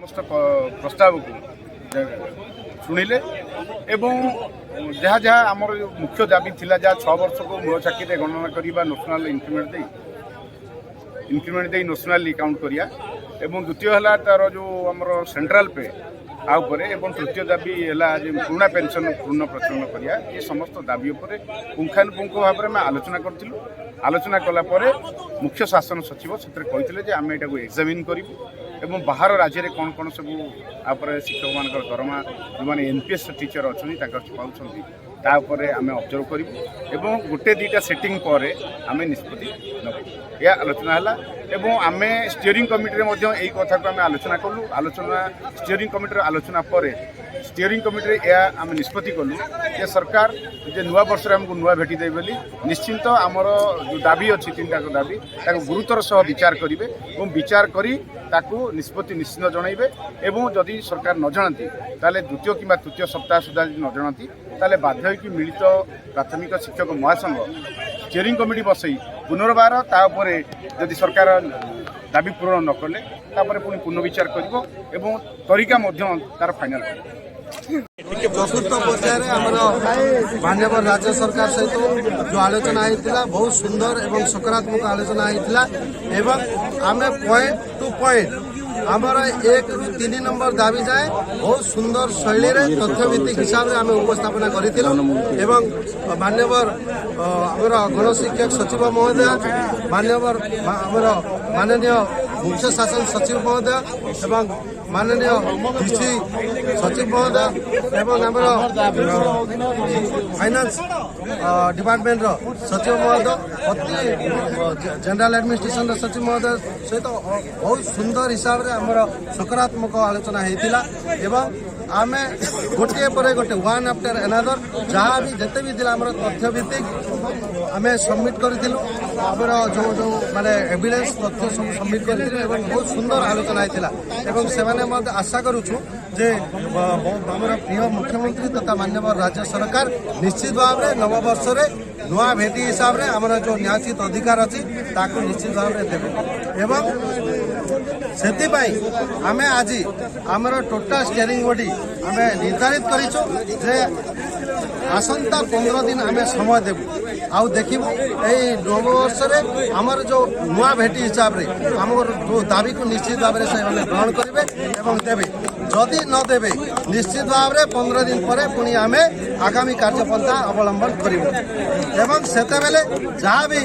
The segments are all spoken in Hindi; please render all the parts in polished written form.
समस्त प्रस्ताव को शुणिले एवं जहाँ जहाँ आमर मुख्य दाबी थिला जहाँ 6 वर्ष को मूल चाकरी गणना करवा नेशनल इंक्रीमेंट दे नेशनल काउंट करिया एवं द्वितीय है तार जो आमर सेंट्रल पे आउपरे एवं तृतीय दाबी है पुराना पेंशन पूर्ण प्रचलन करिया ये समस्त दाबी उपरे पुंखानुपुंख भाव में आलोचना करूँ आलोचना कलापर मुख्य शासन सचिव से कहते आम यहाँ एग्जामिन करूँ बाहर राज्य में कौन कौन सब शिक्षक मान दरमा जो मैंने एनपीएस टीचर अच्छा पाँच तापर आम ऑब्जर्व करूँ गोटे दुटा सेटिंग पर आम निष्पत्ति नबू यह आलोचना है आम स्टीयरिंग कमिटी में यही कथा को आम आलोचना कलु आलोचना स्टीयरिंग कमिटी आलोचना पर स्टीयरिंग कमिटी यह आम निष्पत्ति कलु जे सरकार जे नुआ वर्ष आमको नुआ भेटी दे बोली निश्चिंत आमर जो दाबी अच्छी 3टा दाबी गुरुतर सह विचार करेंगे और विचार करी ताकू निष्पत्ति निश्चित जनइबे एवं जदि सरकार न जानती ताले द्वितीय कि तृतीय सप्ताह सुधा न जानती ताले बाध्य होइकि मिलित प्राथमिक शिक्षक महासंघ स्टीयरिंग कमिटी बसई पुनर्बार तापर जदि सरकार दाबी पूरण न कले तापर पुणी पुनर्विचार करिवो एवं तरीका तार फाइनल चतुर्थ पर्यायर आमर माननीय राज्य सरकार सहित जो आलोचना होता बहुत सुंदर एवं सकारात्मक आलोचना होता आम पॉइंट टू पॉइंट आमर 1 ରୁ 3 नंबर दाबी जाए बहुत सुंदर शैली तथ्यभित्तिक हिसाब से आम उपस्थापना करूँ माननीय गणशिक्षक सचिव महोदय माननीय मुख्य शासन सचिव महोदय एवं माननीय डीसी सचिव महोदय एवं फाइनान्स डिपार्टमेंट सचिव महोदय अति जनरल एडमिनिस्ट्रेशन सचिव महोदय सहित बहुत सुंदर हिसाब से आमर सकारात्मक आलोचना होता एवं आम गोटे पर गोटे वन आफ्टर एनादर जहाँ भी जिते भी थी आम तथ्य भित्तिक आम सबमिट करूँ आमर जो जो माने एविडेंस तथ्य सब सबमिट करूँ बहुत सुंदर आलोचना होता से आशा करुचु जे आमर प्रिय मुख्यमंत्री तथा माननीय राज्य सरकार निश्चित भाव में नववर्ष नुआ भेटी हिसाब से आमर जो न्यायित अधिकार अच्छी ताकू निश्चित भाव में देवे से आम आज आमर टोटाल स्टीयरिंग बॉडी आम निर्धारित करे आसंता 15 दिन आम समय देवु आउ देखू यही नववर्ष आमर जो नुआ भेटी हिसाब से आमर जो दाबी को निश्चित भाव में से ग्रहण करेंगे और देवे जदि न देवे निश्चित भाव में 15 दिन पर पुणी आम आगामी कार्यपंथा अवलंबन करूँ से जहाँ भी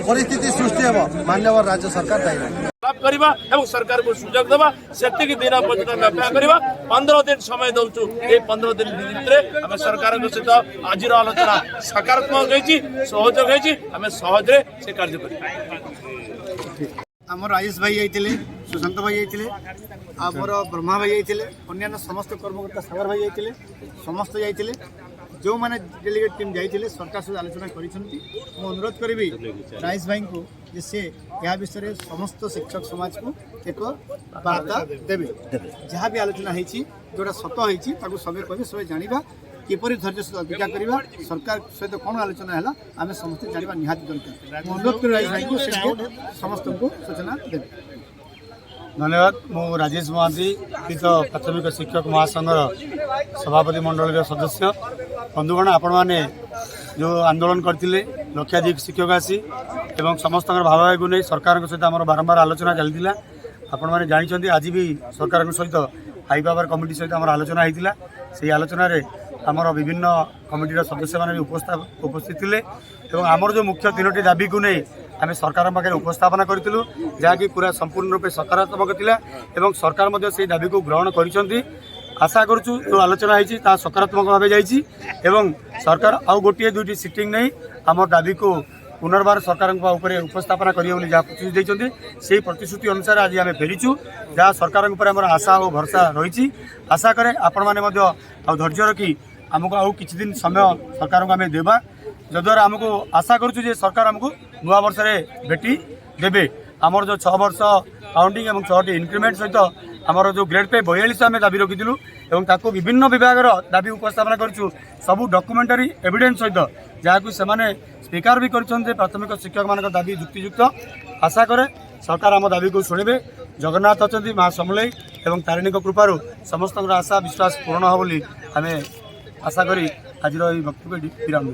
परिस्थिति सृष्टि हो माननीय राज्य सरकार दायी करवा एवं सरकार को सुजोग देवा से दिन पर्यटन अपेक्षा करवा 15 दिन समय दौचु ये 15 दिन भितर आम सरकार सहित आज आलोचना सकारात्मक सहयोग होमें सहजे से कार्य कर आम राजेश भाई जाइए सुशांत भाई जाइए आमर ब्रह्मा भाई जाइए अन्य समस्त कर्मकर्ता सागर भाई जाइए समस्त जाइए जो मैंने डेलीगेट टीम जाइए सरकार सहित आलोचना कर अनुरोध करी राजेश भाई को जे से यह विषय समस्त शिक्षक समाज को एक वार्ता देवे जहाँ भी आलोचना होती जोटा सत होती सबे कहे सब जाना किपर धैर्य सहित अपेक्षा करवा सरकार सहित कौन आलोचना है आम समस्त जाना निहाती दरकार अनुरोध कर राजेश भाई को समस्त को सूचना देवे धन्यवाद मु राजेश महांती प्राथमिक शिक्षक महासंघ सभापति मंडल सदस्य बंधुगण आपण मैंने जो आंदोलन करते लक्षाधिक शिक्षक आसी एवं समस्त भाव को नहीं सरकार सहित आम बारंबार आलोचना चलती आपण मैंने जानते आज भी सरकार सहित हाई पावर कमिटी सहित आम आलोचना होता से आलोचन आमर विभिन्न कमिटीर सदस्य मैंने उपस्थित थे आमर जो मुख्य 3टी दाबी को नहीं आम सरकार पाखे उपस्थापना करूँ जहाँकि पूरा संपूर्ण रूपे सकारात्मक था सरकार से दाबी को ग्रहण कर आशा करुँ जो आलोचना होती सकारात्मक भाव जाइए सरकार आउ गोटे 2टी सिटिंग नहीं आम दाबी को पुनर्बार सरकार उपस्थापना करेंगे जहाँ प्रतिश्रुति देते से प्रतिश्रुति अनुसार आज आम फेरीचु जहाँ सरकार आशा और भरोसा रही आशा करे आपण मैंने धैर्य रखी आमको आउ किछि दिन समय सरकार को आम देवा जद्वारा आमको आशा करुँ सरकार आमको नुआ वर्ष भेटी देवे आमर जो 6 वर्ष काउंटिंग और 6टी इंक्रीमेंट सहित आमर जो ग्रेड पे 42 आम दाबी रखीलु और विभिन्न विभाग दाबी उपस्थापना करूँ सबू डॉक्यूमेंटरी एविडेंस सहित जहाँ से स्वीकार भी कर प्राथमिक शिक्षक मान दाबी युक्तियुक्त आशा करे सरकार आम दाबी को शुणे जगन्नाथ अच्छा माँ समलेई एवं तारिणी कृपार समस्त आशा विश्वास पूर्ण हो बोली आम आशा करी आज वक्तव्य विराम।